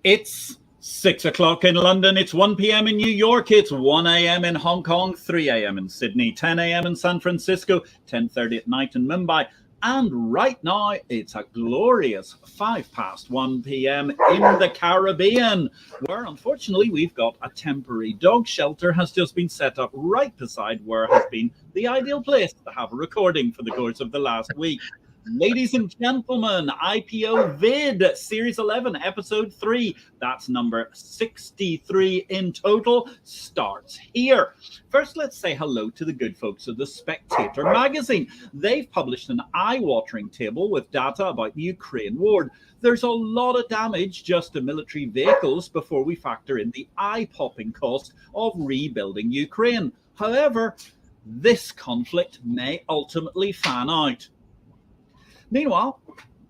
It's 6 o'clock in London, it's 1 p.m. in New York, it's 1 a.m. in Hong Kong, 3 a.m. in Sydney, 10 a.m. in San Francisco, 10:30 at night in Mumbai. And right now, it's a glorious 1 p.m. in the Caribbean, where unfortunately we've got a temporary dog shelter has just been set up right beside where has been the ideal place to have a recording for the course of the last week. Ladies and gentlemen, IPO-VID Series 11, Episode 3, that's number 63 in total, starts here. First, let's say hello to the good folks of The Spectator magazine. They've published an eye-watering table with data about the Ukraine war. There's a lot of damage just to military vehicles before we factor in the eye-popping cost of rebuilding Ukraine. However, this conflict may ultimately fan out. Meanwhile,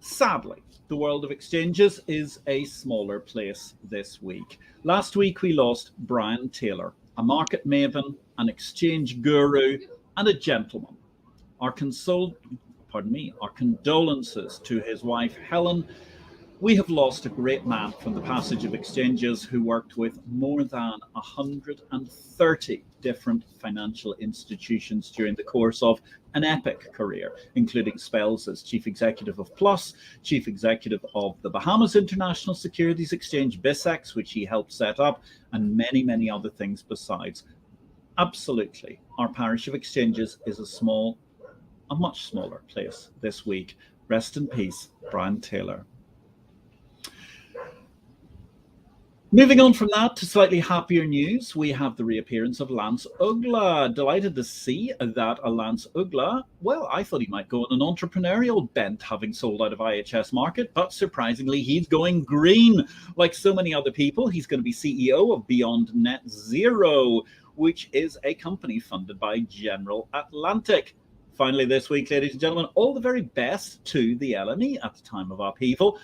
sadly, the world of exchanges is a smaller place this week. Last week, we lost Brian Taylor, a market maven, an exchange guru, and a gentleman. Our condolences to his wife, Helen. We have lost a great man from the passage of exchanges who worked with more than 130 different financial institutions during the course of an epic career, including spells as chief executive of Plus, chief executive of the Bahamas International Securities Exchange, BISEX, which he helped set up, and many, many other things besides. Absolutely, our parish of exchanges is a much smaller place this week. Rest in peace, Brian Taylor. Moving on from that to slightly happier news, we have the reappearance of Lance Ugla. Delighted to see that Lance Ugla, well, I thought he might go on an entrepreneurial bent, having sold out of IHS Markit, but surprisingly, he's going green. Like so many other people, he's going to be CEO of Beyond Net Zero, which is a company funded by General Atlantic. Finally this week, ladies and gentlemen, all the very best to the LME at the time of upheaval.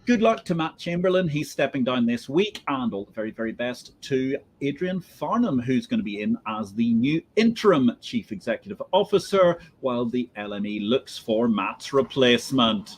Good luck to Matt Chamberlain. He's stepping down this week, and all the very, very best to Adrian Farnham, who's going to be in as the new interim chief executive officer while the LME looks for Matt's replacement.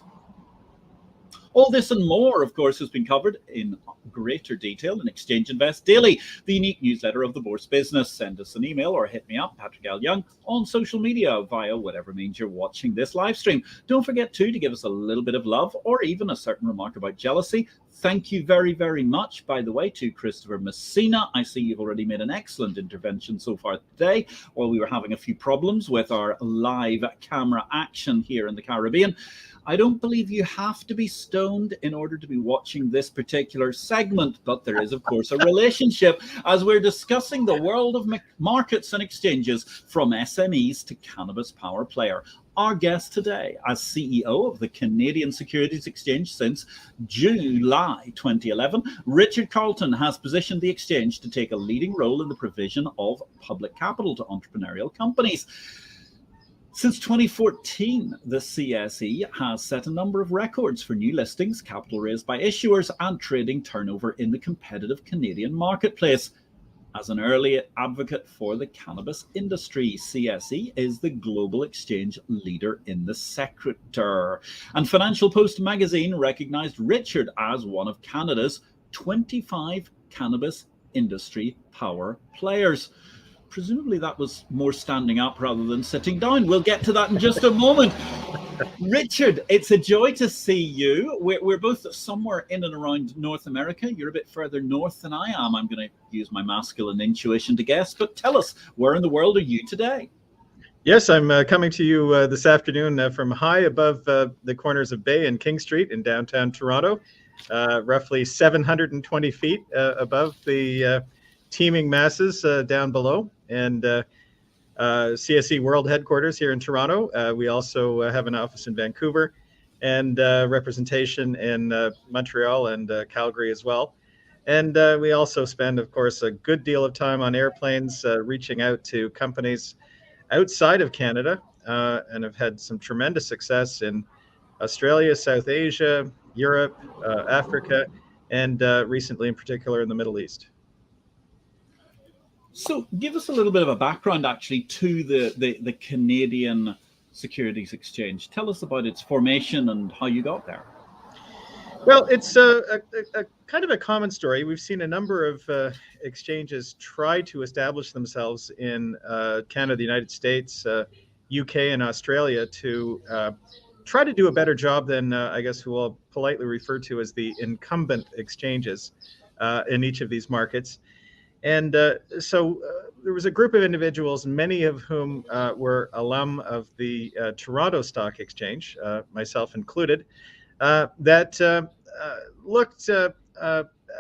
All this and more, of course, has been covered in greater detail in Exchange Invest Daily, the unique newsletter of the Bourse Business. Send us an email or hit me up, Patrick L. Young, on social media via whatever means you're watching this live stream. Don't forget, too, to give us a little bit of love or even a certain remark about jealousy. Thank you very, very much, by the way, to Christopher Messina. I see you've already made an excellent intervention so far today while we were having a few problems with our live camera action here in the Caribbean. I don't believe you have to be stoned in order to be watching this particular segment, but there is, of course, a relationship as we're discussing the world of markets and exchanges from SMEs to cannabis power player. Our guest today, as CEO of the Canadian Securities Exchange since July 2011, Richard Carleton has positioned the exchange to take a leading role in the provision of public capital to entrepreneurial companies. Since 2014, the CSE has set a number of records for new listings, capital raised by issuers, and trading turnover in the competitive Canadian marketplace. As an early advocate for the cannabis industry, CSE is the global exchange leader in the sector. And Financial Post magazine recognized Richard as one of Canada's 25 cannabis industry power players. Presumably that was more standing up rather than sitting down. We'll get to that in just a moment. Richard, it's a joy to see you. We're both somewhere in and around North America. You're a bit further north than I am. I'm going to use my masculine intuition to guess, but tell us, where in the world are you today? Yes, I'm coming to you this afternoon from high above the corners of Bay and King Street in downtown Toronto, roughly 720 feet above the teeming masses down below, and CSE World Headquarters here in Toronto. We also have an office in Vancouver and representation in Montreal and Calgary as well. And we also spend, of course, a good deal of time on airplanes reaching out to companies outside of Canada and have had some tremendous success in Australia, South Asia, Europe, Africa, and recently in particular in the Middle East. So give us a little bit of a background, actually, to the Canadian Securities Exchange. Tell us about its formation and how you got there. Well, it's a kind of a common story. We've seen a number of exchanges try to establish themselves in Canada, the United States, UK, and Australia to try to do a better job than, I guess, who I'll politely refer to as the incumbent exchanges in each of these markets. And so there was a group of individuals, many of whom were alum of the Toronto Stock Exchange, myself included, that looked at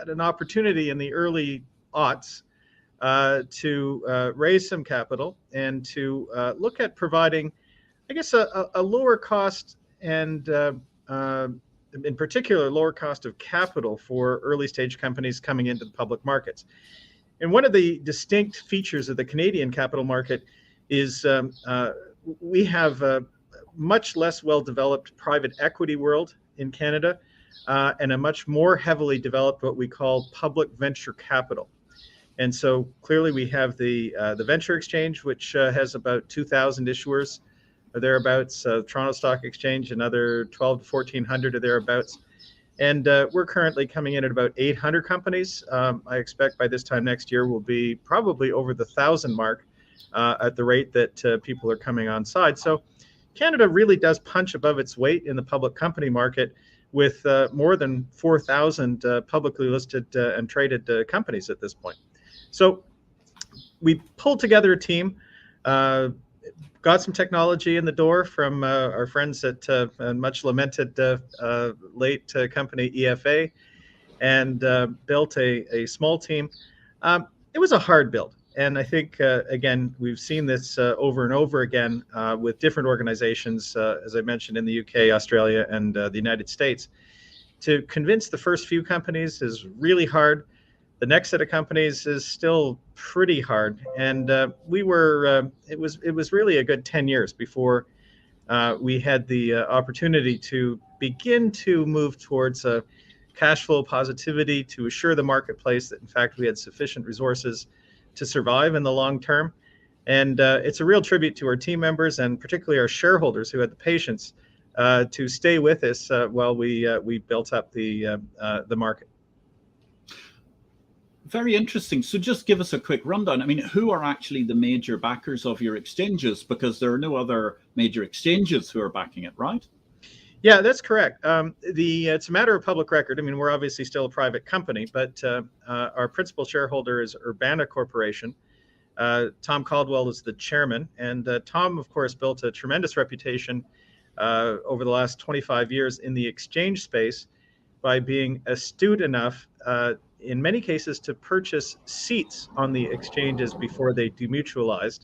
an opportunity in the early aughts to raise some capital and to look at providing, I guess, a lower cost and in particular, lower cost of capital for early stage companies coming into the public markets. And one of the distinct features of the Canadian capital market is we have a much less well-developed private equity world in Canada and a much more heavily developed what we call public venture capital. And so clearly we have the Venture Exchange, which has about 2,000 issuers or thereabouts, Toronto Stock Exchange, another 12 to 1,400 or thereabouts. And we're currently coming in at about 800 companies. I expect by this time next year we'll be probably over the 1,000 mark at the rate that people are coming on side. So Canada really does punch above its weight in the public company market with more than 4,000 publicly listed and traded companies at this point. So we pulled together a team, got some technology in the door from our friends at much lamented late company EFA, and built a small team. It was a hard build. And I think, again, we've seen this over and over again with different organizations, as I mentioned, in the UK, Australia, and the United States. To convince the first few companies is really hard. The next set of companies is still pretty hard. And we were, it was really a good 10 years before we had the opportunity to begin to move towards cash flow positivity, to assure the marketplace that, in fact, we had sufficient resources to survive in the long term. And it's a real tribute to our team members and particularly our shareholders who had the patience to stay with us while we built up the market. Very interesting. So just give us a quick rundown. I mean, who are actually the major backers of your exchanges? Because there are no other major exchanges who are backing it, right? Yeah, that's correct. It's a matter of public record. I mean, we're obviously still a private company, but our principal shareholder is Urbana Corporation. Tom Caldwell is the chairman. And Tom, of course, built a tremendous reputation over the last 25 years in the exchange space by being astute enough in many cases to purchase seats on the exchanges before they demutualized.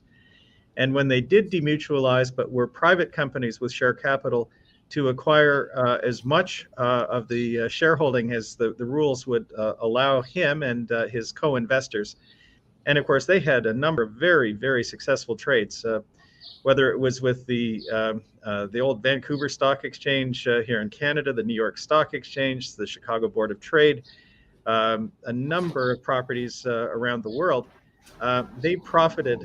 And when they did demutualize, but were private companies with share capital, to acquire as much of the shareholding as the rules would allow him and his co-investors. And of course, they had a number of very, very successful trades, whether it was with the old Vancouver Stock Exchange here in Canada, the New York Stock Exchange, the Chicago Board of Trade, a number of properties around the world. They profited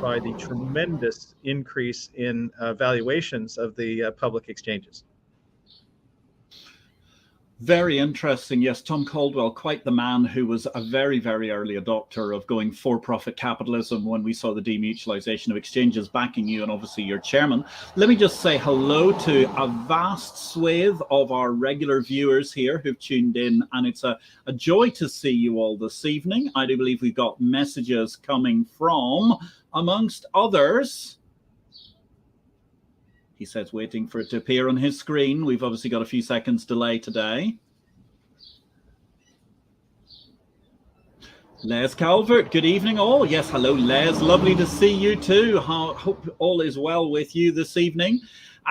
by the tremendous increase in valuations of the public exchanges. Very interesting. Yes, Tom Caldwell, quite the man who was a very, very early adopter of going for-profit capitalism when we saw the demutualization of exchanges, backing you and obviously your chairman. Let me just say hello to a vast swathe of our regular viewers here who've tuned in, and it's a joy to see you all this evening. I do believe we've got messages coming from, amongst others, he says, waiting for it to appear on his screen. We've obviously got a few seconds delay today. Les Calvert, good evening all. Yes, hello Les, lovely to see you too. Hope all is well with you this evening.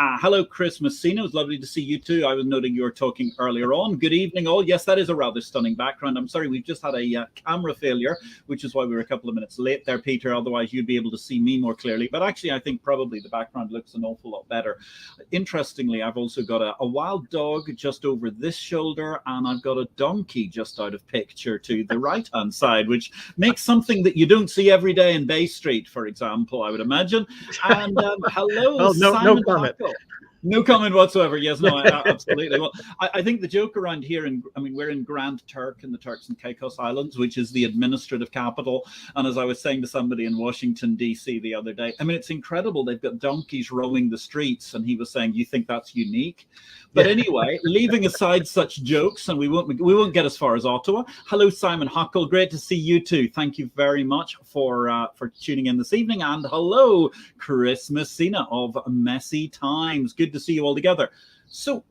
Hello, Chris Messina. It was lovely to see you too. I was noting you were talking earlier on. Good evening, all. Yes, that is a rather stunning background. I'm sorry, we've just had a camera failure, which is why we were a couple of minutes late there, Peter. Otherwise, you'd be able to see me more clearly. But actually, I think probably the background looks an awful lot better. Interestingly, I've also got a wild dog just over this shoulder, and I've got a donkey just out of picture to the right-hand side, which makes something that you don't see every day in Bay Street, for example, I would imagine. And hello, well, Simon no comment. No comment whatsoever. Yes, no, absolutely. Well, I think the joke around here, we're in Grand Turk in the Turks and Caicos Islands, which is the administrative capital. And as I was saying to somebody in Washington, D.C. the other day, it's incredible. They've got donkeys roaming the streets. And he was saying, you think that's unique? But anyway, leaving aside such jokes, and we won't get as far as Ottawa. Hello, Simon Huckle. Great to see you too. Thank you very much for tuning in this evening. And hello, Chris Messina of Messy Times. Good to see you all together. So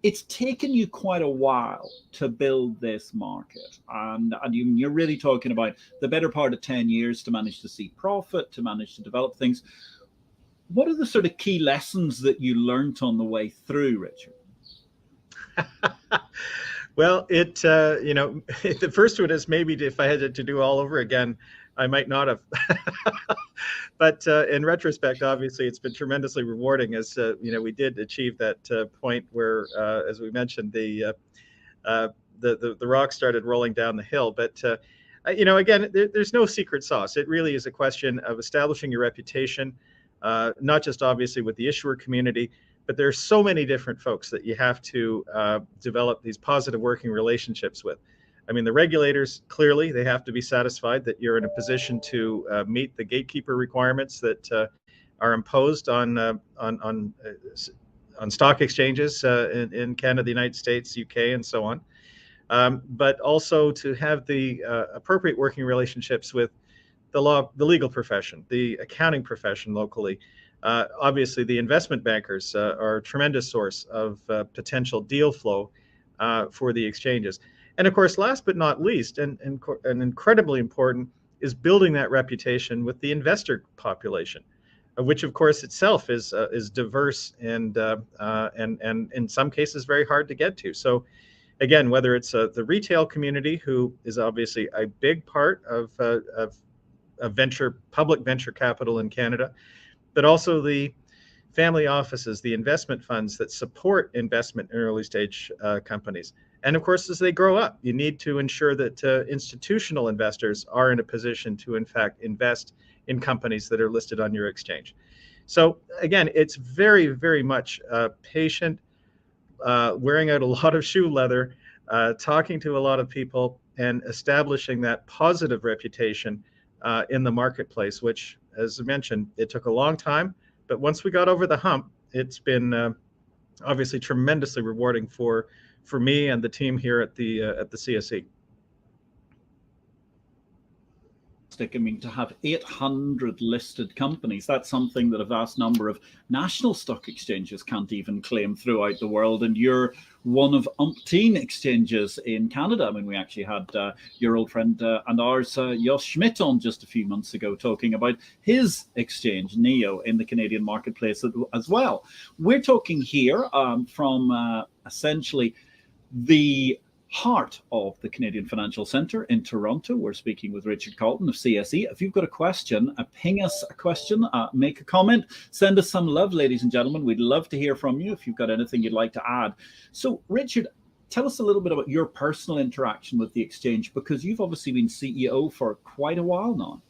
it's taken you quite a while to build this market, and you're really talking about the better part of 10 years to manage to see profit, to manage to develop things. What are the sort of key lessons that you learned on the way through, Richard? Well, the first one is maybe if I had to do all over again, I might not have. But in retrospect, obviously, it's been tremendously rewarding as, we did achieve that point where, as we mentioned, the rock started rolling down the hill. But, again, there's no secret sauce. It really is a question of establishing your reputation, not just obviously with the issuer community, but there's so many different folks that you have to develop these positive working relationships with. The regulators, clearly, they have to be satisfied that you're in a position to meet the gatekeeper requirements that are imposed on stock exchanges in Canada, the United States, UK, and so on. But also to have the appropriate working relationships with the legal profession, the accounting profession locally. Obviously, the investment bankers are a tremendous source of potential deal flow for the exchanges. And of course, last but not least, and incredibly important, is building that reputation with the investor population, which of course itself is diverse and in some cases very hard to get to. So again, whether it's the retail community, who is obviously a big part of public venture capital in Canada, but also the family offices, the investment funds that support investment in early stage companies. And of course, as they grow up, you need to ensure that institutional investors are in a position to, in fact, invest in companies that are listed on your exchange. So again, it's very, very much patient, wearing out a lot of shoe leather, talking to a lot of people, and establishing that positive reputation in the marketplace, which, as I mentioned, it took a long time. But once we got over the hump, it's been obviously tremendously rewarding for me and the team here at the CSE. To have 800 listed companies, that's something that a vast number of national stock exchanges can't even claim throughout the world. And you're one of umpteen exchanges in Canada. We actually had your old friend and ours, Josh Schmidt, on just a few months ago talking about his exchange, Neo, in the Canadian marketplace as well. We're talking here from essentially the heart of the Canadian Financial Centre in Toronto. We're speaking with Richard Carleton of CSE. If you've got a question, ping us a question, make a comment, send us some love, ladies and gentlemen. We'd love to hear from you if you've got anything you'd like to add. So, Richard, tell us a little bit about your personal interaction with the exchange, because you've obviously been CEO for quite a while now.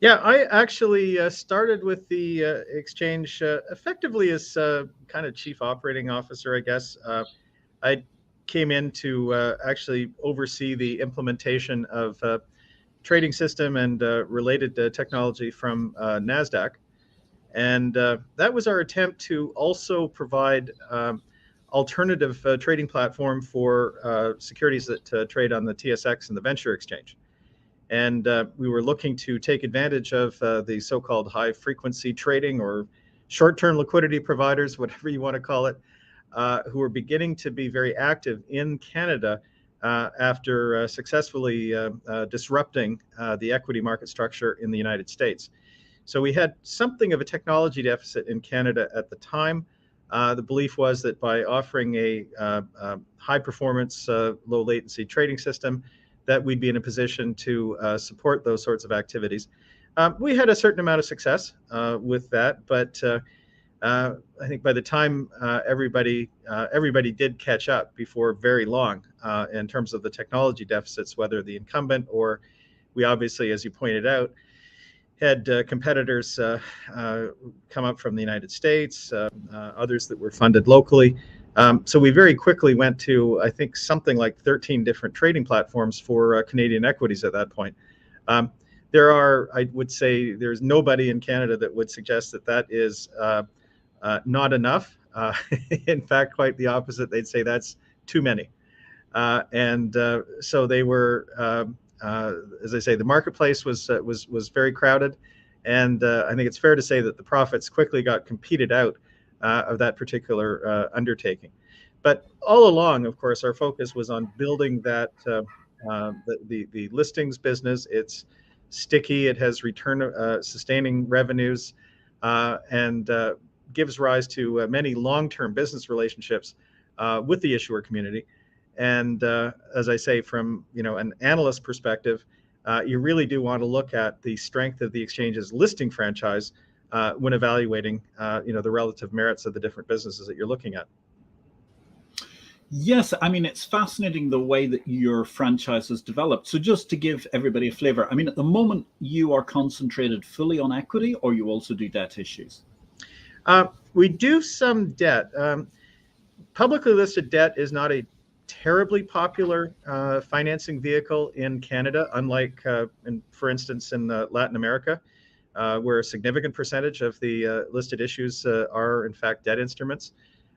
Yeah, I actually started with the exchange effectively as kind of chief operating officer, I guess. I came in to actually oversee the implementation of trading system and related technology from NASDAQ. And that was our attempt to also provide alternative trading platform for securities that trade on the TSX and the Venture Exchange. And we were looking to take advantage of the so-called high frequency trading or short-term liquidity providers, whatever you want to call it, who are beginning to be very active in Canada after successfully disrupting the equity market structure in the United States. So we had something of a technology deficit in Canada at the time. The belief was that by offering a high performance, low latency trading system, that we'd be in a position to support those sorts of activities. We had a certain amount of success with that, but I think by the time everybody did catch up before very long in terms of the technology deficits, whether the incumbent or we obviously, as you pointed out, had competitors come up from the United States, others that were funded locally. So we very quickly went to, I think, something like 13 different trading platforms for Canadian equities at that point. There are, I would say, there's nobody in Canada that would suggest that that is not enough. In fact, quite the opposite. They'd say that's too many. So they were, as I say, the marketplace was very crowded, and I think it's fair to say that the profits quickly got competed out of that particular undertaking. But all along, of course, our focus was on building that the listings business. It's sticky. It has sustaining revenues, and gives rise to many long-term business relationships with the issuer community. And as I say, from an analyst perspective, you really do want to look at the strength of the exchange's listing franchise when evaluating the relative merits of the different businesses that you're looking at. Yes, I mean, it's fascinating the way that your franchise has developed. So just to give everybody a flavor, I mean, at the moment, you are concentrated fully on equity, or you also do debt issues? We do some debt. Publicly listed debt is not a terribly popular financing vehicle in Canada, unlike, for instance, in Latin America, where a significant percentage of the listed issues are, in fact, debt instruments.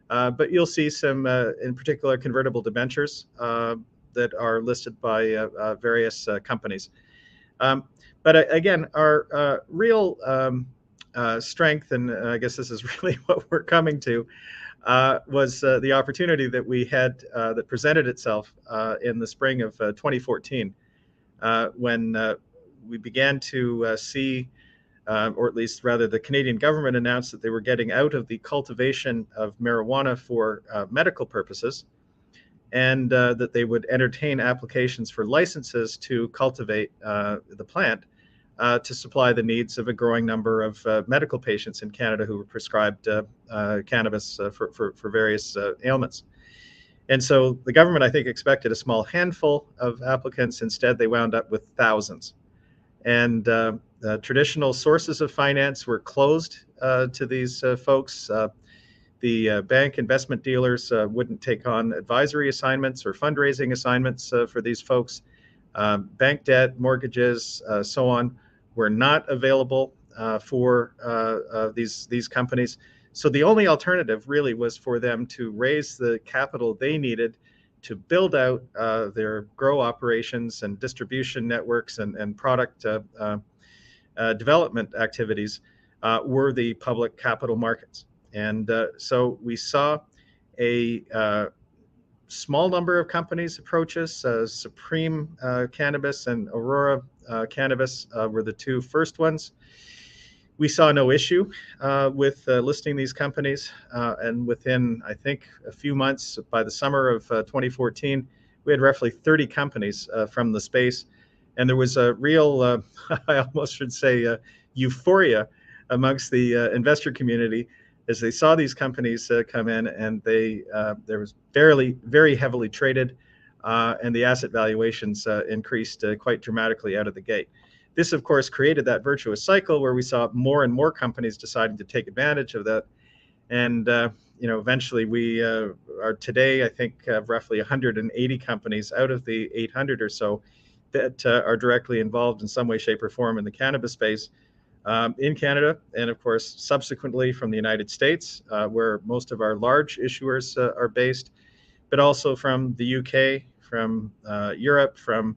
But you'll see some, in particular, convertible debentures that are listed by various companies. But again, our real strength, and I guess this is really what we're coming to, was the opportunity that we had that presented itself in the spring of 2014, when we began to see, or at least rather the Canadian government announced that they were getting out of the cultivation of marijuana for medical purposes, and that they would entertain applications for licenses to cultivate the plant to supply the needs of a growing number of medical patients in Canada who were prescribed cannabis for various ailments. And so the government, I think, expected a small handful of applicants. Instead, they wound up with thousands. And traditional sources of finance were closed to these folks. The bank investment dealers wouldn't take on advisory assignments or fundraising assignments for these folks. Bank debt, mortgages, so on, were not available for these companies. So the only alternative really was for them to raise the capital they needed to build out their grow operations and distribution networks and product development activities were the public capital markets. And so we saw a small number of companies approach us. Supreme Cannabis and Aurora Cannabis were the two first ones. We saw no issue with listing these companies. And within, I think, a few months, by the summer of 2014, we had roughly 30 companies from the space. And there was a real, I almost should say, euphoria amongst the investor community as they saw these companies come in, and there was very heavily traded, and the asset valuations increased quite dramatically out of the gate. This, of course, created that virtuous cycle where we saw more and more companies deciding to take advantage of that. And eventually we are today, I think, roughly 180 companies out of the 800 or so that are directly involved in some way, shape, or form in the cannabis space in Canada, and of course, subsequently from the United States, where most of our large issuers are based, but also from the UK, from Europe, from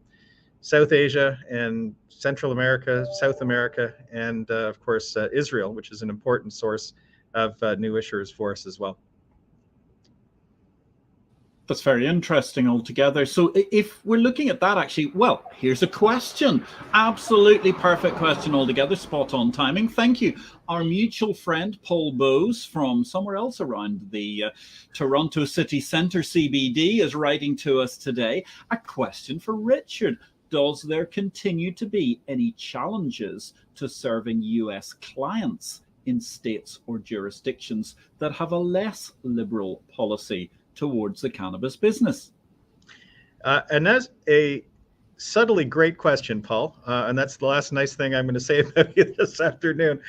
South Asia and Central America, South America, and of course, Israel, which is an important source of new issuers for us as well. That's very interesting altogether. So if we're looking at that, actually, well, here's a question. Absolutely perfect question altogether. Spot on timing. Thank you. Our mutual friend, Paul Bowes, from somewhere else around the Toronto City Centre CBD, is writing to us today. A question for Richard. Does there continue to be any challenges to serving US clients in states or jurisdictions that have a less liberal policy towards the cannabis business? And that's a subtly great question, Paul. And that's the last nice thing I'm going to say about you this afternoon.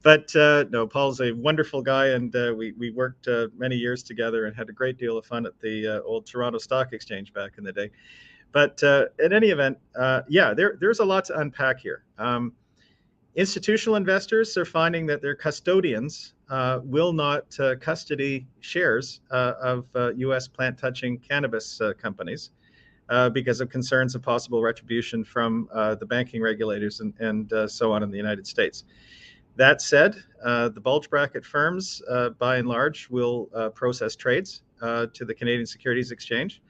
But no, Paul's a wonderful guy, and we worked many years together and had a great deal of fun at the old Toronto Stock Exchange back in the day. But in any event, yeah, there's a lot to unpack here. Institutional investors are finding that their custodians will not custody shares of U.S. plant-touching cannabis companies because of concerns of possible retribution from the banking regulators and so on in the United States. That said, the bulge bracket firms, by and large, will process trades to the Canadian Securities Exchange,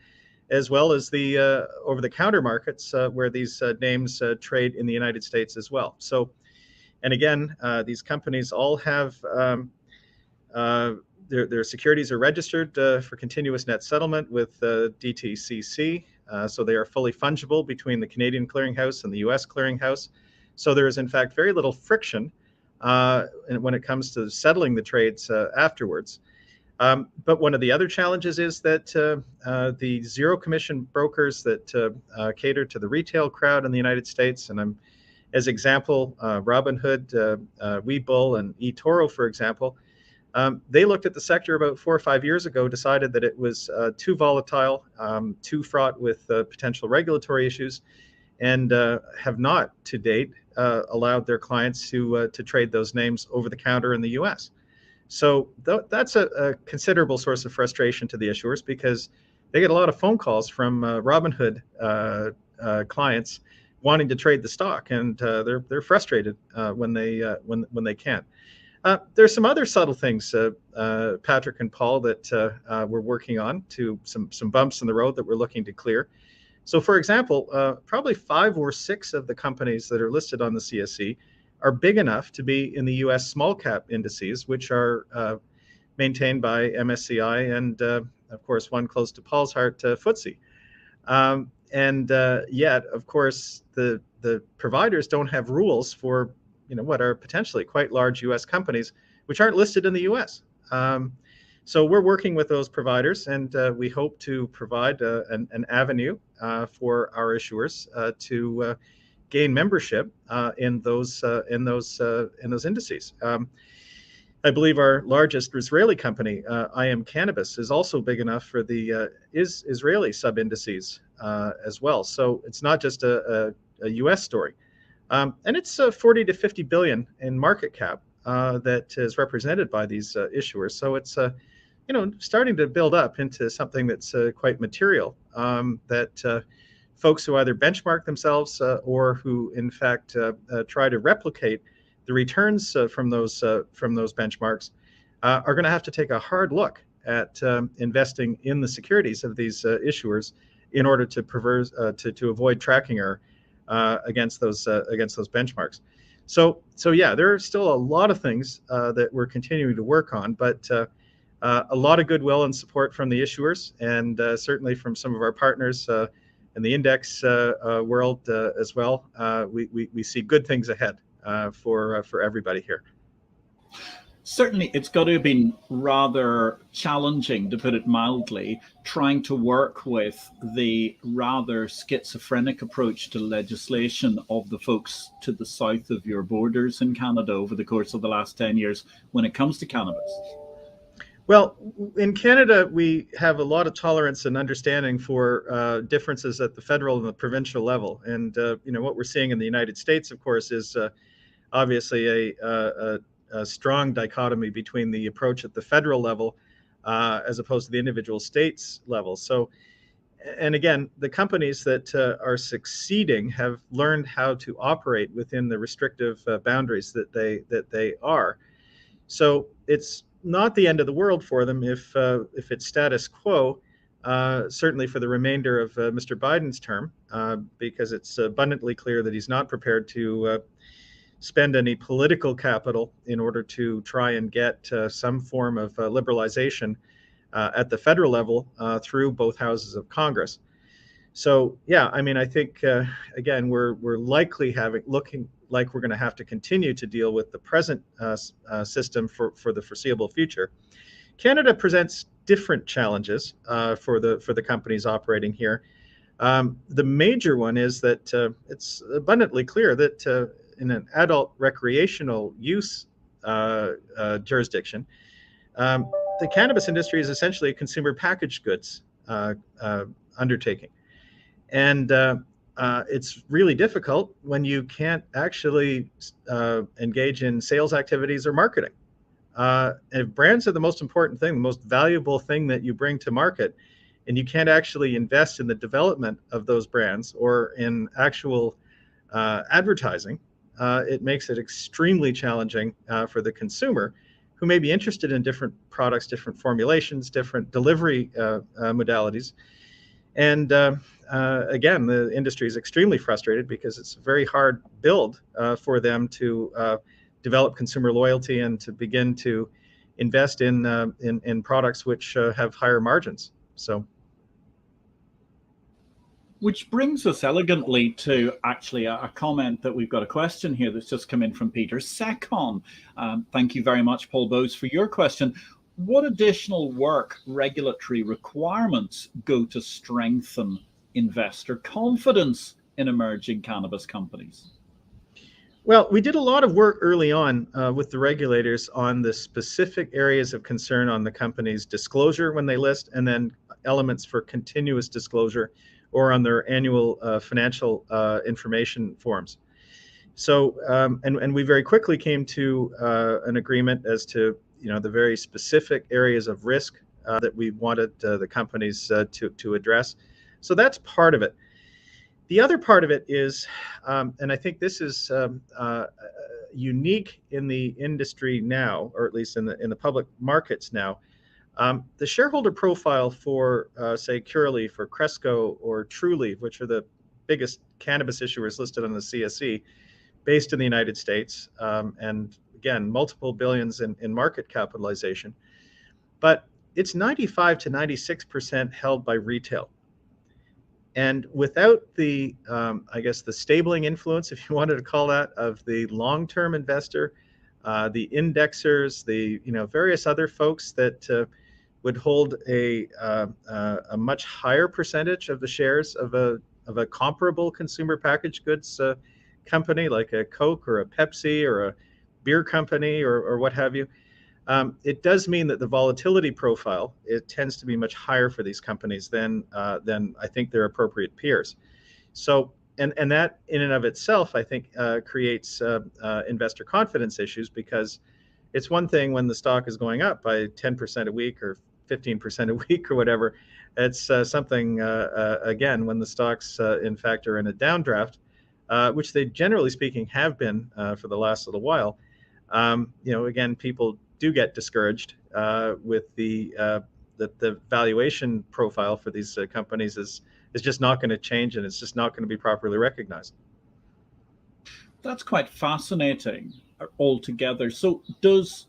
as well as the over-the-counter markets where these names trade in the United States as well. So, and again, these companies all have their securities are registered for continuous net settlement with DTCC, so they are fully fungible between the Canadian clearinghouse and the U.S. clearinghouse. So there is, in fact, very little friction when it comes to settling the trades afterwards. But one of the other challenges is that the zero commission brokers that cater to the retail crowd in the United States, and I'm, as example, Robinhood, Webull, and eToro, for example, they looked at the sector about 4 or 5 years ago, decided that it was too volatile, too fraught with potential regulatory issues, and have not to date allowed their clients to trade those names over the counter in the U.S. So that's a considerable source of frustration to the issuers, because they get a lot of phone calls from Robinhood clients wanting to trade the stock, and they're frustrated when they can't. There's some other subtle things, Patrick and Paul, that we're working on, to some bumps in the road that we're looking to clear. So, for example, probably 5 or 6 of the companies that are listed on the CSE are big enough to be in the U.S. small cap indices, which are maintained by MSCI and, of course, one close to Paul's heart, FTSE. And yet, of course, the providers don't have rules for what are potentially quite large U.S. companies which aren't listed in the U.S. So we're working with those providers, and we hope to provide an avenue for our issuers to gain membership in those indices. I believe our largest Israeli company, Cannabis, is also big enough for the Israeli sub-indices as well. So it's not just a U.S. story. And it's 40 to 50 billion in market cap that is represented by these issuers. So it's starting to build up into something that's quite material, that folks who either benchmark themselves or who, in fact, try to replicate the returns from those benchmarks are going to have to take a hard look at investing in the securities of these issuers in order to avoid tracking error against those benchmarks. So yeah, there are still a lot of things that we're continuing to work on, but a lot of goodwill and support from the issuers, and certainly from some of our partners in the index world as well. We see good things ahead for everybody here. Certainly, it's got to have been rather challenging, to put it mildly, trying to work with the rather schizophrenic approach to legislation of the folks to the south of your borders in Canada over the course of the last 10 years when it comes to cannabis. Well, in Canada, we have a lot of tolerance and understanding for differences at the federal and the provincial level. And what we're seeing in the United States, of course, is obviously a strong dichotomy between the approach at the federal level as opposed to the individual states level. So, and again, the companies that are succeeding have learned how to operate within the restrictive boundaries that they are. So it's not the end of the world for them if it's status quo, certainly for the remainder of Mr. Biden's term, because it's abundantly clear that he's not prepared to spend any political capital in order to try and get some form of liberalization at the federal level through both houses of Congress. So yeah, I mean, I think again, we're likely looking like we're going to have to continue to deal with the present system for the foreseeable future. Canada presents different challenges for the companies operating here. The major one is that it's abundantly clear that in an adult recreational use jurisdiction, the cannabis industry is essentially a consumer packaged goods undertaking. And it's really difficult when you can't actually engage in sales activities or marketing. And brands are the most important thing, the most valuable thing that you bring to market, and you can't actually invest in the development of those brands or in actual advertising. It makes it extremely challenging for the consumer who may be interested in different products, different formulations, different delivery modalities. And again, the industry is extremely frustrated because it's a very hard build for them to develop consumer loyalty and to begin to invest in products which have higher margins. So, which brings us elegantly to actually a comment that we've got a question here that's just come in from Peter Secon. Thank you very much, Paul Bowes, for your question. What additional work, regulatory requirements go to strengthen investor confidence in emerging cannabis companies? Well, we did a lot of work early on with the regulators on the specific areas of concern on the company's disclosure when they list, and then elements for continuous disclosure or on their annual financial information forms. So, and we very quickly came to an agreement as to the very specific areas of risk that we wanted the companies to address. So that's part of it. The other part of it is, and I think this is unique in the industry now, or at least in the public markets now, the shareholder profile for, say, Curaleaf or Cresco or Trulieve, which are the biggest cannabis issuers listed on the CSE, based in the United States, and again, multiple billions in market capitalization, but it's 95 to 96% held by retail. And without the, I guess, the stabling influence, if you wanted to call that, of the long-term investor, the indexers, the various other folks that would hold a much higher percentage of the shares of a comparable consumer packaged goods company like a Coke or a Pepsi or a beer company or what have you. It does mean that the volatility profile, it tends to be much higher for these companies than I think their appropriate peers. So, and that in and of itself, I think, creates investor confidence issues, because it's one thing when the stock is going up by 10% a week or 15% a week or whatever. It's something, again, when the stocks, in fact, are in a downdraft, which they, generally speaking, have been for the last little while. Again, people do get discouraged with the valuation profile for these companies is just not going to change, and it's just not going to be properly recognized. That's quite fascinating altogether. So does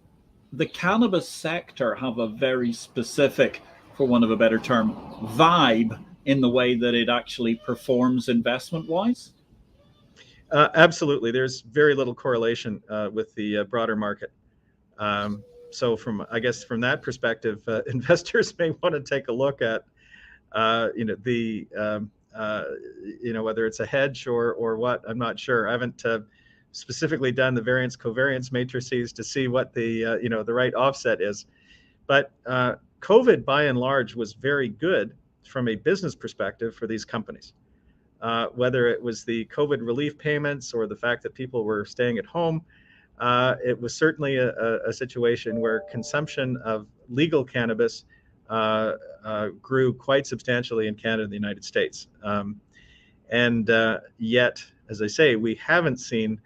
the cannabis sector have a very specific, for want of a better term, vibe in the way that it actually performs investment-wise? Absolutely. There's very little correlation with the broader market. So from that perspective, investors may want to take a look at, whether it's a hedge or what, I'm not sure. I haven't specifically done the variance covariance matrices to see what the right offset is. But COVID, by and large, was very good from a business perspective for these companies. Whether it was the COVID relief payments or the fact that people were staying at home, it was certainly a situation where consumption of legal cannabis grew quite substantially in Canada and the United States. And yet, as I say, we haven't seen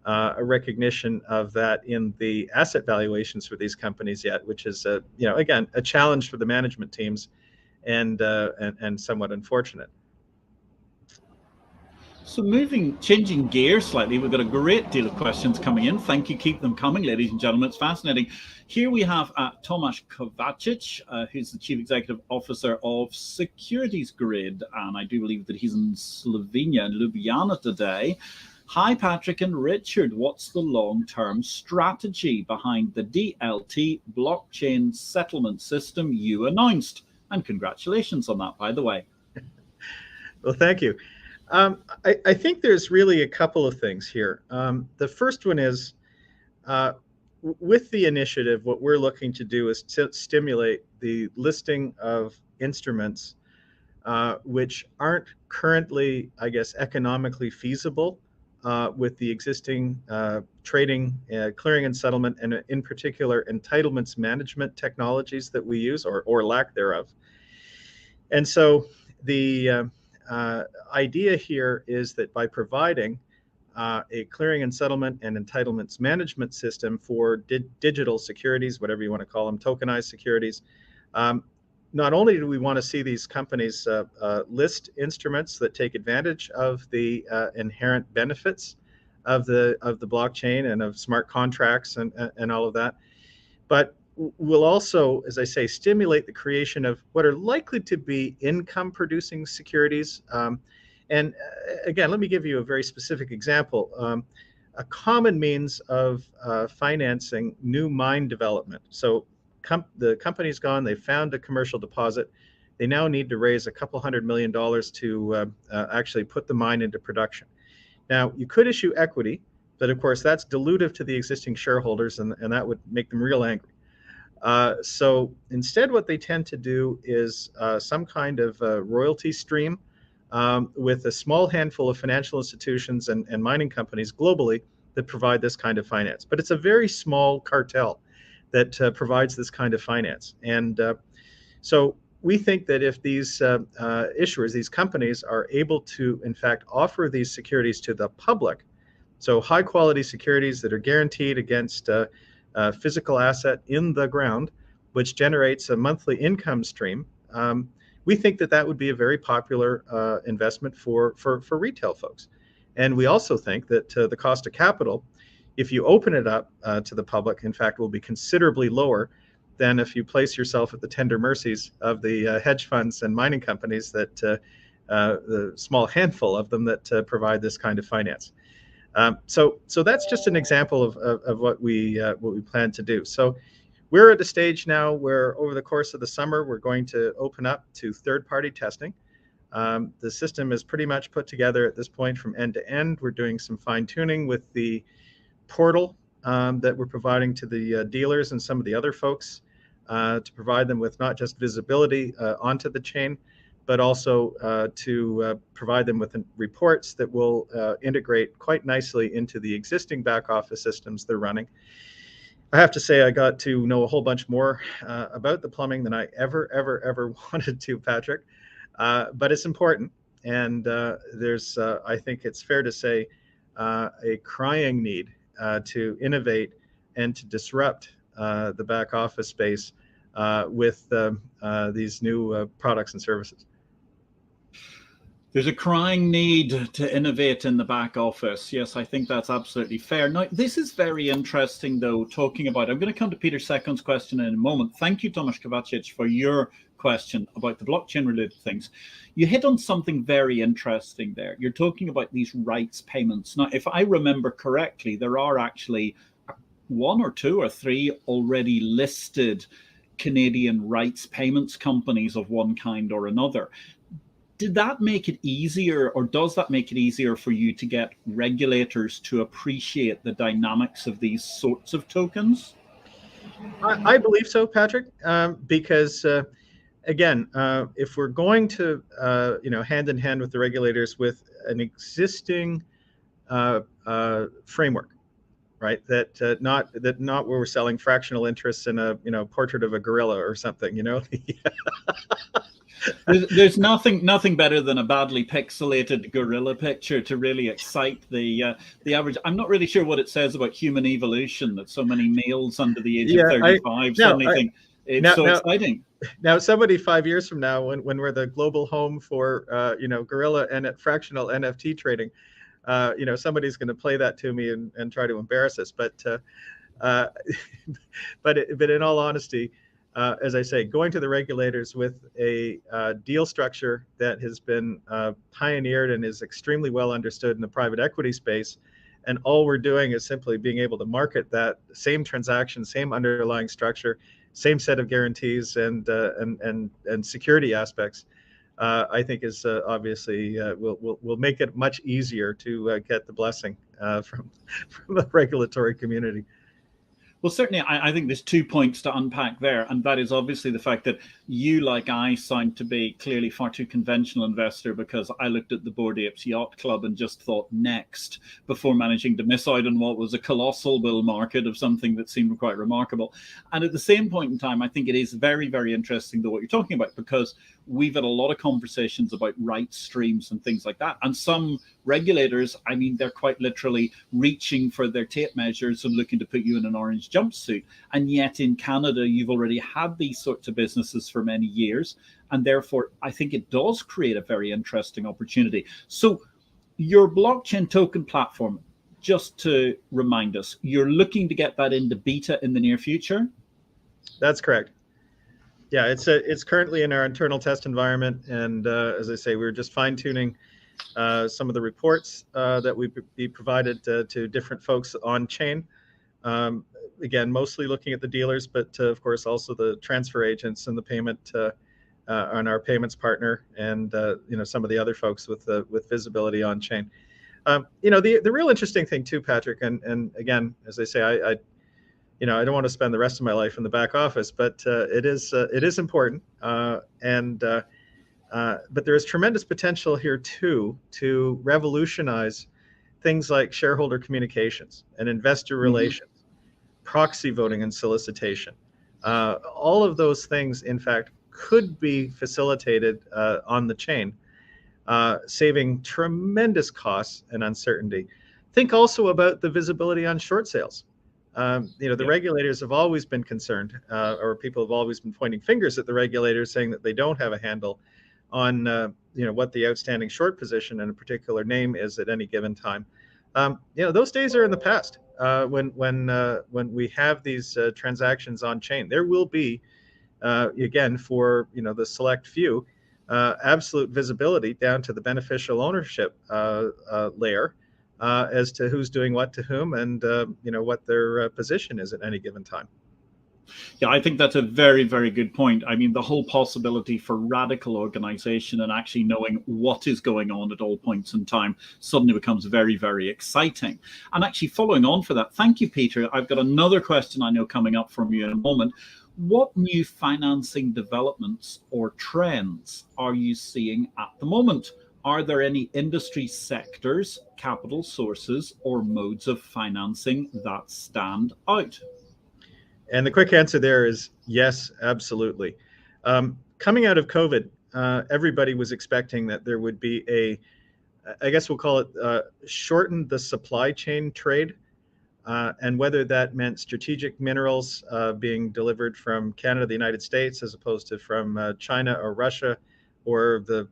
a recognition of that in the asset valuations for these companies yet, which is, again, a challenge for the management teams and somewhat unfortunate. So changing gears slightly, we've got a great deal of questions coming in. Thank you. Keep them coming, ladies and gentlemen. It's fascinating. Here we have Tomasz Kovacic, who's the Chief Executive Officer of Securities Grid. And I do believe that he's in Slovenia, in Ljubljana today. Hi, Patrick and Richard. What's the long-term strategy behind the DLT blockchain settlement system you announced? And congratulations on that, by the way. Well, thank you. I think there's really a couple of things here. The first one is with the initiative, what we're looking to do is to stimulate the listing of instruments which aren't currently, I guess, economically feasible with the existing trading, clearing and settlement, and in particular, entitlements management technologies that we use or lack thereof. And so the idea here is that by providing a clearing and settlement and entitlements management system for digital securities, whatever you want to call them, tokenized securities, not only do we want to see these companies list instruments that take advantage of the inherent benefits of the blockchain and of smart contracts and all of that, but we'll also, as I say, stimulate the creation of what are likely to be income-producing securities. And again, let me give you a very specific example. A common means of financing new mine development. So the company's gone, they found a commercial deposit. They now need to raise $200 million to actually put the mine into production. Now, you could issue equity, but of course that's dilutive to the existing shareholders, and that would make them real angry. So instead, what they tend to do is some kind of royalty stream with a small handful of financial institutions and mining companies globally that provide this kind of finance. But it's a very small cartel that provides this kind of finance. And so we think that if these issuers, these companies are able to, in fact, offer these securities to the public, so high quality securities that are guaranteed against physical asset in the ground, which generates a monthly income stream, we think that that would be a very popular investment for retail folks. And we also think that the cost of capital, if you open it up to the public, in fact, will be considerably lower than if you place yourself at the tender mercies of the hedge funds and mining companies that the small handful of them that provide this kind of finance. So that's just an example of what we plan to do. So we're at a stage now where over the course of the summer, we're going to open up to third-party testing. The system is pretty much put together at this point from end to end. We're doing some fine-tuning with the portal that we're providing to the dealers and some of the other folks to provide them with not just visibility onto the chain, but also to provide them with reports that will integrate quite nicely into the existing back office systems they're running. I have to say I got to know a whole bunch more about the plumbing than I ever wanted to, Patrick. But it's important. And there's, I think it's fair to say, a crying need to innovate and to disrupt the back office space with these new products and services. There's a crying need to innovate in the back office. Yes, I think that's absolutely fair. Now, this is very interesting, though, talking about, I'm going to come to Peter Second's question in a moment. Thank you, Tomasz Kovacic, for your question about the blockchain-related things. You hit on something very interesting there. You're talking about these rights payments. Now, if I remember correctly, there are actually 1 or 2 or 3 already listed Canadian rights payments companies of one kind or another. Did that make it easier, or does that make it easier for you to get regulators to appreciate the dynamics of these sorts of tokens? I believe so, Patrick, because again, if we're going to, hand in hand with the regulators with an existing framework, right? That not where we're selling fractional interests in a portrait of a gorilla or something, There's nothing better than a badly pixelated gorilla picture to really excite the average. I'm not really sure what it says about human evolution that so many males under the age of 35 suddenly think it's exciting. Now, somebody 5 years from now, when we're the global home for gorilla and fractional NFT trading, somebody's going to play that to me and try to embarrass us. But in all honesty, as I say, going to the regulators with a deal structure that has been pioneered and is extremely well understood in the private equity space, and all we're doing is simply being able to market that same transaction, same underlying structure, same set of guarantees and security aspects. I think is obviously will make it much easier to get the blessing from the regulatory community. Well, certainly, I think there's 2 points to unpack there, and that is obviously the fact that you, like I, sound to be clearly far too conventional investor, because I looked at the Bored Apes Yacht Club and just thought next before managing to miss out on what was a colossal bull market of something that seemed quite remarkable. And at the same point in time, I think it is very, very interesting, though, what you're talking about, because we've had a lot of conversations about right streams and things like that. And some regulators, I mean, they're quite literally reaching for their tape measures and looking to put you in an orange jumpsuit. And yet in Canada, you've already had these sorts of businesses for many years. And therefore, I think it does create a very interesting opportunity. So your blockchain token platform, just to remind us, you're looking to get that into beta in the near future? That's correct. Yeah, it's currently in our internal test environment, and as I say, we're just fine tuning some of the reports that we be provided to different folks on chain. Again, mostly looking at the dealers, but of course also the transfer agents and the payment on our payments partner, and some of the other folks with visibility on chain. The real interesting thing too, Patrick, and again, as I say, I don't want to spend the rest of my life in the back office, but it is important, but there is tremendous potential here too to revolutionize things like shareholder communications and investor relations, proxy voting and solicitation. All of those things, in fact, could be facilitated on the chain, saving tremendous costs and uncertainty. Think also about the visibility on short sales. The regulators have always been concerned, or people have always been pointing fingers at the regulators, saying that they don't have a handle on what the outstanding short position in a particular name is at any given time. Those days are in the past. When we have these transactions on chain, there will be again, for the select few, absolute visibility down to the beneficial ownership layer. As to who's doing what to whom, and what their position is at any given time. Yeah, I think that's a very, very good point. I mean, the whole possibility for radical organization and actually knowing what is going on at all points in time suddenly becomes very, very exciting. And actually, following on for that, thank you, Peter. I've got another question I know coming up from you in a moment. What new financing developments or trends are you seeing at the moment? Are there any industry sectors, capital sources, or modes of financing that stand out? And the quick answer there is yes, absolutely. Coming out of COVID, everybody was expecting that there would be I guess we'll call it, shorten the supply chain trade, and whether that meant strategic minerals being delivered from Canada, the United States, as opposed to from China or Russia, or the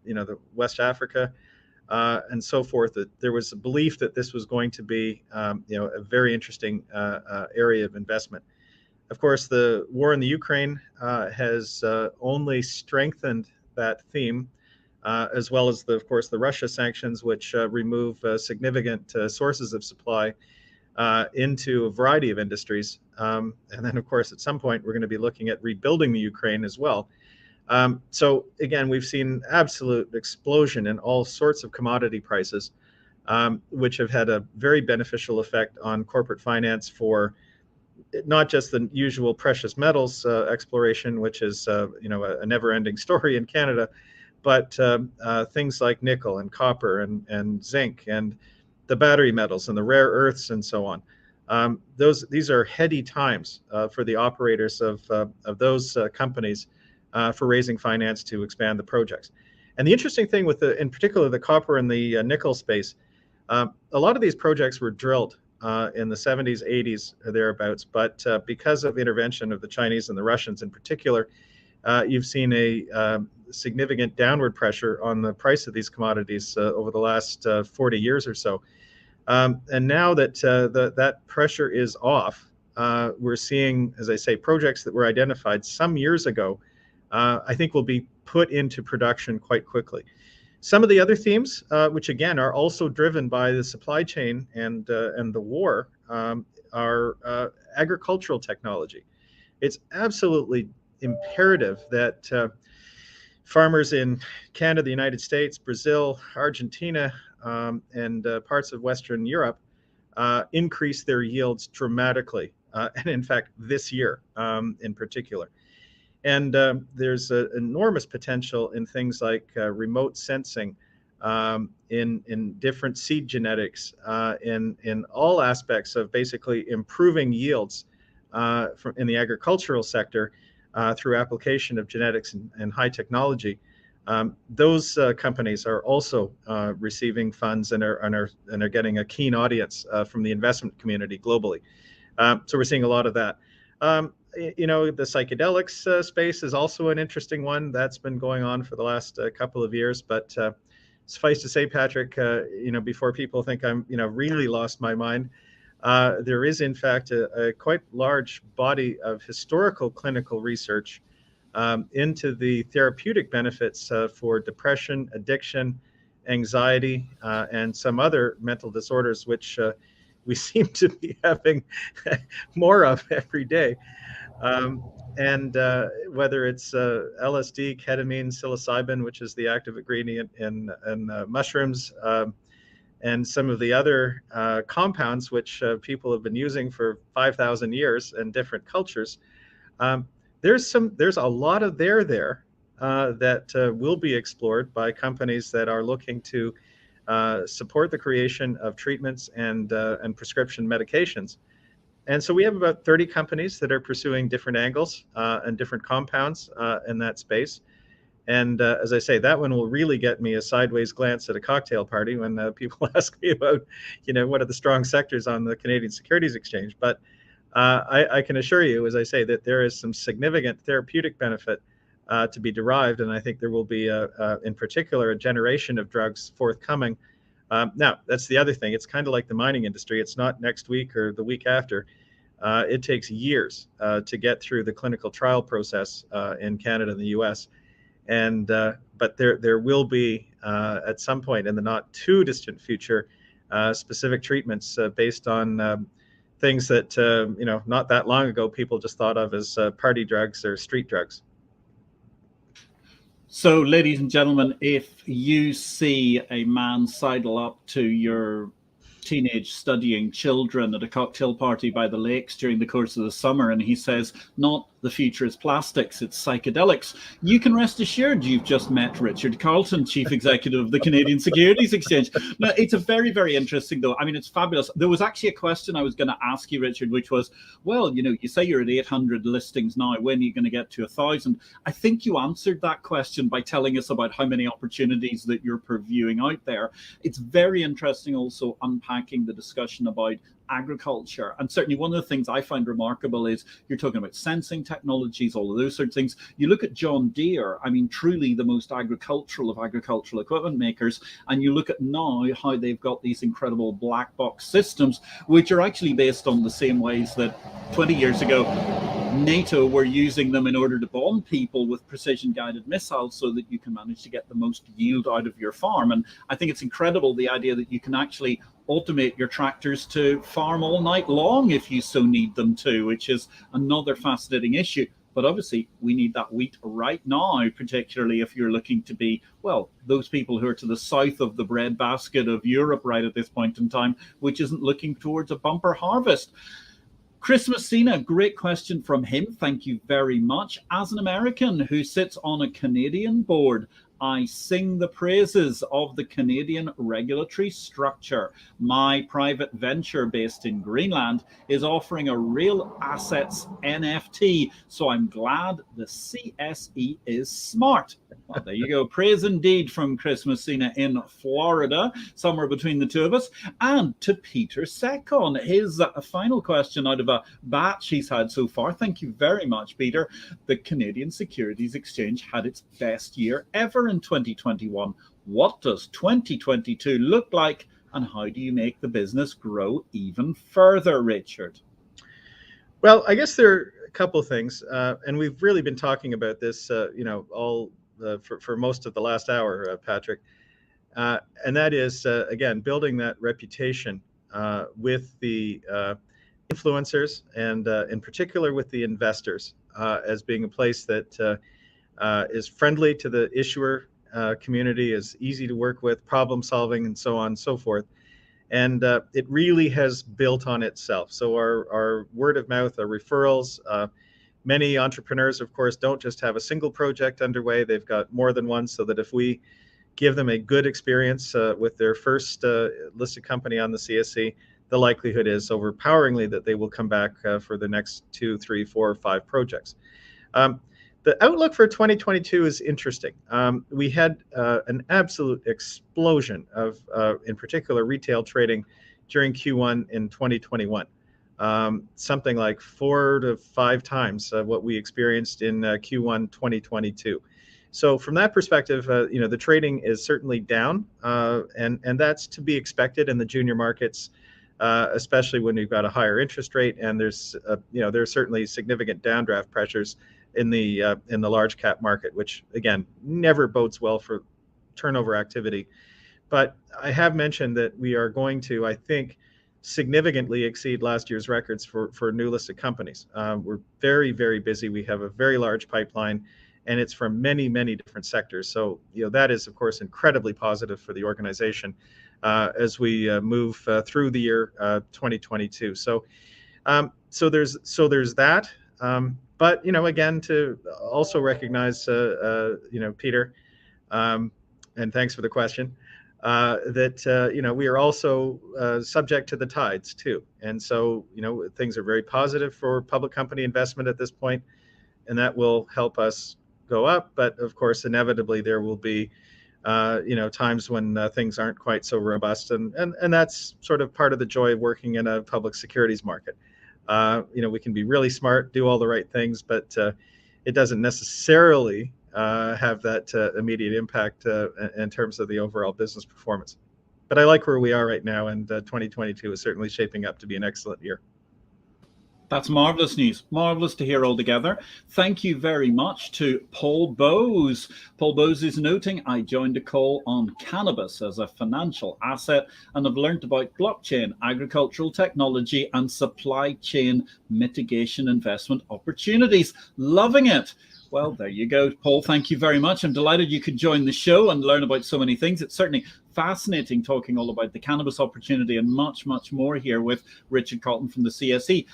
West Africa, and so forth. That there was a belief that this was going to be a very interesting area of investment. Of course, the war in the Ukraine has only strengthened that theme, as well as of course the Russia sanctions, which remove significant sources of supply into a variety of industries. And then of course at some point we're going to be looking at rebuilding the Ukraine as well. So again, we've seen absolute explosion in all sorts of commodity prices, which have had a very beneficial effect on corporate finance for not just the usual precious metals exploration, which is a never-ending story in Canada, but things like nickel and copper and zinc and the battery metals and the rare earths and so on. These are heady times for the operators of those companies for raising finance to expand the projects. And the interesting thing with in particular the copper and the nickel space, a lot of these projects were drilled in the 70s, 80s, or thereabouts, but because of intervention of the Chinese and the Russians in particular, you've seen a significant downward pressure on the price of these commodities over the last 40 years or so. And now that that pressure is off, we're seeing, as I say, projects that were identified some years ago, I think will be put into production quite quickly. Some of the other themes, which again are also driven by the supply chain and the war, are agricultural technology. It's absolutely imperative that farmers in Canada, the United States, Brazil, Argentina, and parts of Western Europe increase their yields dramatically, and in fact, this year in particular. And there's enormous potential in things like remote sensing, in different seed genetics, in all aspects of basically improving yields in the agricultural sector through application of genetics and high technology. Those companies are also receiving funds and are getting a keen audience from the investment community globally. So we're seeing a lot of that. The psychedelics space is also an interesting one that's been going on for the last couple of years. But suffice to say, Patrick, before people think I'm really lost my mind, there is in fact a quite large body of historical clinical research into the therapeutic benefits for depression, addiction, anxiety, and some other mental disorders, which we seem to be having more of every day. And whether it's LSD, ketamine, psilocybin, which is the active ingredient in mushrooms, and some of the other compounds which people have been using for 5,000 years in different cultures, there's a lot of there that will be explored by companies that are looking to support the creation of treatments and prescription medications. And so we have about 30 companies that are pursuing different angles and different compounds in that space. And as I say, that one will really get me a sideways glance at a cocktail party when people ask me about, what are the strong sectors on the Canadian Securities Exchange. But I can assure you, as I say, that there is some significant therapeutic benefit to be derived. And I think there will be, in particular, a generation of drugs forthcoming. Now, that's the other thing. It's kind of like the mining industry. It's not next week or the week after. It takes years to get through the clinical trial process in Canada and the US. And but there will be at some point in the not too distant future specific treatments based on things that not that long ago people just thought of as party drugs or street drugs. So, ladies and gentlemen, if you see a man sidle up to your teenage studying children at a cocktail party by the lakes during the course of the summer, and he says, not the future is plastics, it's psychedelics, you can rest assured you've just met Richard Carleton, Chief Executive of the Canadian Securities Exchange. Now, it's a very, very interesting, though. I mean, it's fabulous. There was actually a question I was going to ask you, Richard, which was, well, you say you're at 800 listings now. When are you going to get to 1,000? I think you answered that question by telling us about how many opportunities that you're previewing out there. It's very interesting also unpacking the discussion about agriculture. And certainly one of the things I find remarkable is you're talking about sensing technologies, all of those sorts of things. You look at John Deere, I mean, truly the most agricultural of agricultural equipment makers. And you look at now how they've got these incredible black box systems, which are actually based on the same ways that 20 years ago, NATO were using them in order to bomb people with precision guided missiles so that you can manage to get the most yield out of your farm. And I think it's incredible, the idea that you can actually automate your tractors to farm all night long if you so need them to, which is another fascinating issue. But obviously, we need that wheat right now, particularly if you're looking to be, well, those people who are to the south of the breadbasket of Europe right at this point in time, which isn't looking towards a bumper harvest. Chris Messina, great question from him. Thank you very much. As an American who sits on a Canadian board, I sing the praises of the Canadian regulatory structure. My private venture based in Greenland is offering a real assets NFT, so I'm glad the CSE is smart. Well, there you go. Praise indeed from Chris Messina in Florida, somewhere between the two of us. And to Peter Secon, his final question out of a batch he's had so far. Thank you very much, Peter. The Canadian Securities Exchange had its best year ever in 2021. What does 2022 look like, and how do you make the business grow even further, Richard? Well, I guess there are a couple of things, and we've really been talking about this, for most of the last hour, Patrick, and that is, again, building that reputation with the influencers and in particular with the investors as being a place that is friendly to the issuer community, is easy to work with, problem solving, and so on and so forth. And it really has built on itself. So our word of mouth, our referrals, many entrepreneurs, of course, don't just have a single project underway. They've got more than one, so that if we give them a good experience with their first listed company on the CSE, the likelihood is overpoweringly that they will come back for the next 2, 3, 4, 5 projects. The outlook for 2022 is interesting. We had an absolute explosion of, in particular, retail trading during Q1 in 2021. Something like 4 to 5 times what we experienced in Q1 2022. So from that perspective, the trading is certainly down, and that's to be expected in the junior markets, especially when you've got a higher interest rate, and there's there's certainly significant downdraft pressures in the large cap market, which again never bodes well for turnover activity. But I have mentioned that we are going to, I think, significantly exceed last year's records for new listed companies. We're very, very busy. We have a very large pipeline, and it's from many, many different sectors. So that is, of course, incredibly positive for the organization as we move through the year 2022. So there's that. But again, to also recognize, Peter, and thanks for the question, that we are also subject to the tides too, and so things are very positive for public company investment at this point, and that will help us go up. But of course, inevitably, there will be times when things aren't quite so robust, and that's sort of part of the joy of working in a public securities market. We can be really smart, do all the right things, but it doesn't necessarily have that immediate impact in terms of the overall business performance. But I like where we are right now, and 2022 is certainly shaping up to be an excellent year. That's marvelous news. Marvelous to hear altogether. Thank you very much to Paul Bowes. Paul Bowes is noting, I joined a call on cannabis as a financial asset and have learned about blockchain, agricultural technology, and supply chain mitigation investment opportunities. Loving it. Well, there you go, Paul. Thank you very much. I'm delighted you could join the show and learn about so many things. It's certainly fascinating talking all about the cannabis opportunity and much, much more here with Richard Carleton from the CSE.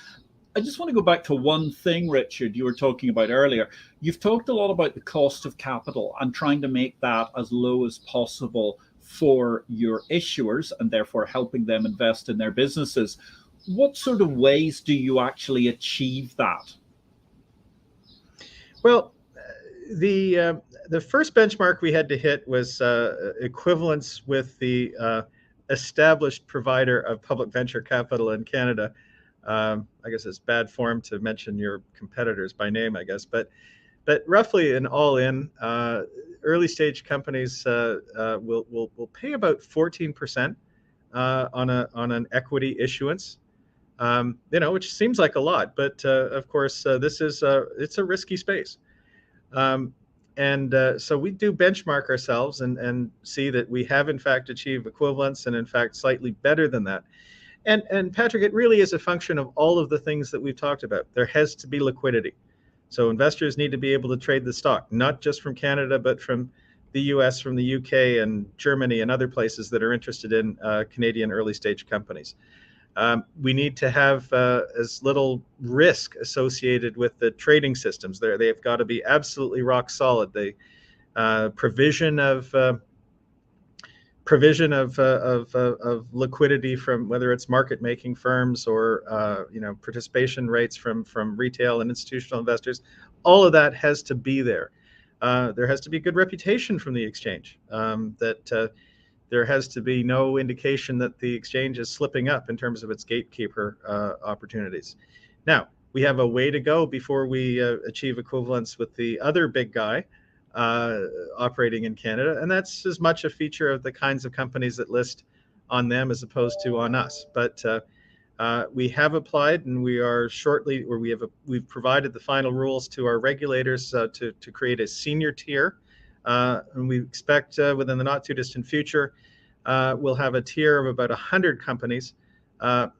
I just want to go back to one thing, Richard, you were talking about earlier. You've talked a lot about the cost of capital and trying to make that as low as possible for your issuers and therefore helping them invest in their businesses. What sort of ways do you actually achieve that? Well, the first benchmark we had to hit was equivalence with the established provider of public venture capital in Canada. I guess it's bad form to mention your competitors by name, I guess, but roughly an all-in, early stage companies will pay about 14% on an equity issuance, which seems like a lot, but of course this is it's a risky space, and so we do benchmark ourselves and see that we have in fact achieved equivalence, and in fact slightly better than that. And Patrick, it really is a function of all of the things that we've talked about. There has to be liquidity. So investors need to be able to trade the stock, not just from Canada, but from the US, from the UK and Germany and other places that are interested in Canadian early stage companies. We need to have as little risk associated with the trading systems. They've got to be absolutely rock solid. The provision of liquidity from whether it's market making firms or participation rates from retail and institutional investors, all of that has to be there. There has to be good reputation from the exchange, that there has to be no indication that the exchange is slipping up in terms of its gatekeeper opportunities. Now, we have a way to go before we achieve equivalence with the other big guy operating in Canada, and that's as much a feature of the kinds of companies that list on them as opposed to on us. But we have applied, and we are shortly, or we've provided the final rules to our regulators to create a senior tier, and we expect within the not too distant future we'll have a tier of about 100 companies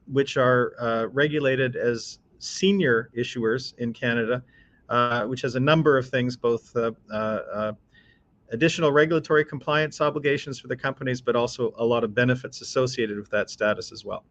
which are regulated as senior issuers in Canada, which has a number of things, both additional regulatory compliance obligations for the companies, but also a lot of benefits associated with that status as well.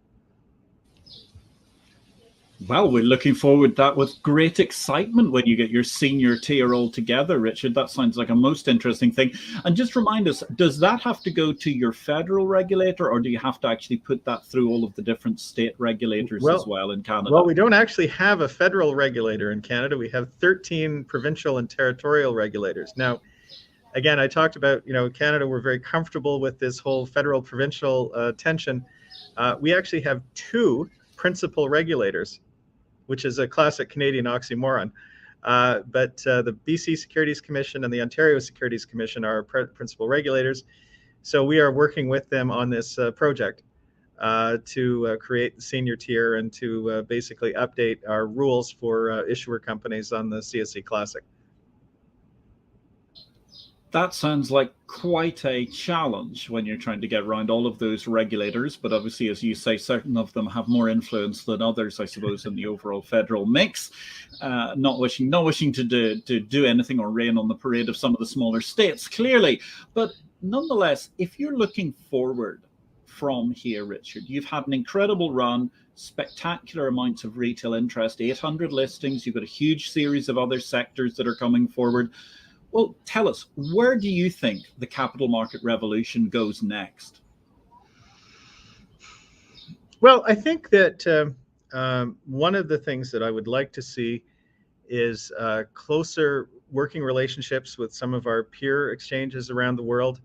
Well, we're looking forward to that with great excitement when you get your senior tier all together, Richard. That sounds like a most interesting thing. And just remind us, does that have to go to your federal regulator, or do you have to actually put that through all of the different state regulators as well in Canada? Well, we don't actually have a federal regulator in Canada. We have 13 provincial and territorial regulators. Now, again, I talked about, Canada, we're very comfortable with this whole federal-provincial tension. We actually have 2 principal regulators, which is a classic Canadian oxymoron. But the BC Securities Commission and the Ontario Securities Commission are our principal regulators. So we are working with them on this project to create the senior tier and to basically update our rules for issuer companies on the CSE Classic. That sounds like quite a challenge when you're trying to get around all of those regulators. But obviously, as you say, certain of them have more influence than others, I suppose, in the overall federal mix. Not wishing to do anything or rain on the parade of some of the smaller states, clearly. But nonetheless, if you're looking forward from here, Richard, you've had an incredible run, spectacular amounts of retail interest, 800 listings. You've got a huge series of other sectors that are coming forward. Well, tell us, where do you think the capital market revolution goes next? Well, I think that one of the things that I would like to see is closer working relationships with some of our peer exchanges around the world.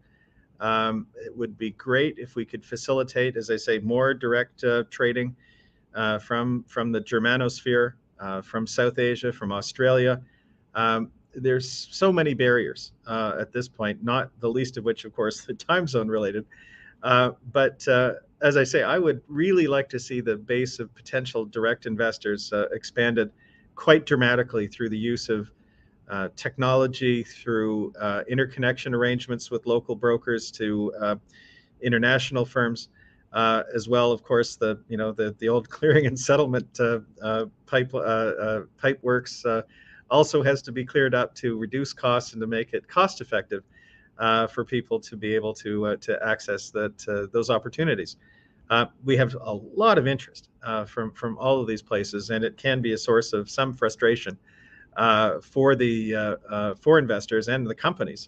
It would be great if we could facilitate, as I say, more direct trading from the Germanosphere, from South Asia, from Australia. There's so many barriers at this point, not the least of which, of course, the time zone related. But as I say, I would really like to see the base of potential direct investors expanded quite dramatically through the use of technology, through interconnection arrangements with local brokers to international firms, as well, of course, the old clearing and settlement pipe works. Also has to be cleared up to reduce costs and to make it cost effective for people to be able to access those opportunities. We have a lot of interest from all of these places, and it can be a source of some frustration for investors and the companies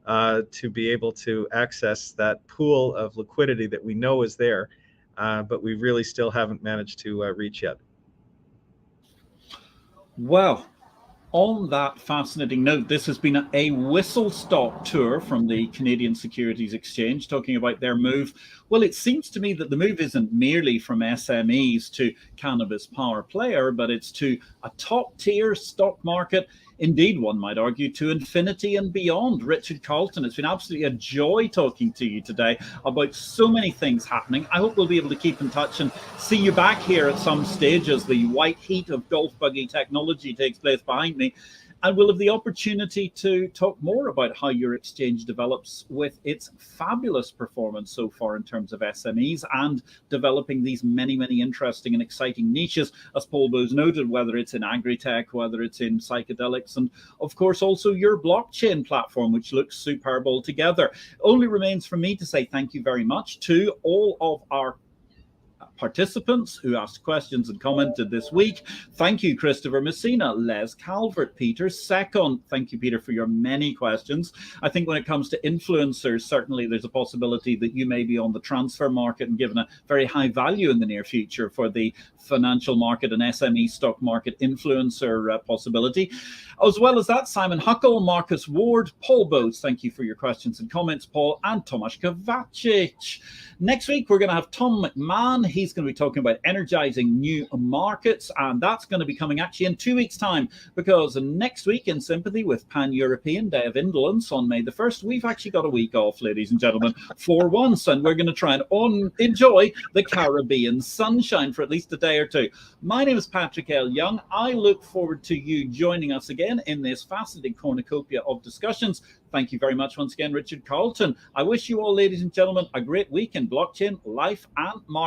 to be able to access that pool of liquidity that we know is there, but we really still haven't managed to reach yet. Well, on that fascinating note, this has been a whistle-stop tour from the Canadian Securities Exchange, talking about their move. Well, it seems to me that the move isn't merely from SMEs to cannabis power player, but it's to a top-tier stock market. Indeed, one might argue, to infinity and beyond. Richard Carleton, it's been absolutely a joy talking to you today about so many things happening. I hope we'll be able to keep in touch and see you back here at some stage as the white heat of golf buggy technology takes place behind me. And we'll have the opportunity to talk more about how your exchange develops with its fabulous performance so far in terms of SMEs and developing these many, many interesting and exciting niches, as Paul Bowes noted, whether it's in agri-tech, whether it's in psychedelics, and of course also your blockchain platform, which looks superb altogether. Only remains for me to say thank you very much to all of our participants who asked questions and commented this week. Thank you, Christopher Messina, Les Calvert, Peter Second. Thank you, Peter, for your many questions. I think when it comes to influencers, certainly there's a possibility that you may be on the transfer market and given a very high value in the near future for the financial market and SME stock market influencer possibility. As well as that, Simon Huckle, Marcus Ward, Paul Bowes, thank you for your questions and comments, Paul, and Tomasz Kovacic. Next week, we're going to have Tom McMahon. He's going to be talking about energizing new markets, and that's going to be coming actually in 2 weeks' time, because next week, in sympathy with Pan-European Day of Indolence on May the 1st, we've actually got a week off, ladies and gentlemen, for once, and we're going to try and enjoy the Caribbean sunshine for at least a day or two. My name is Patrick L. Young. I look forward to you joining us again in this fascinating cornucopia of discussions. Thank you very much once again, Richard Carleton. I wish you all, ladies and gentlemen, a great week in blockchain, life, and market.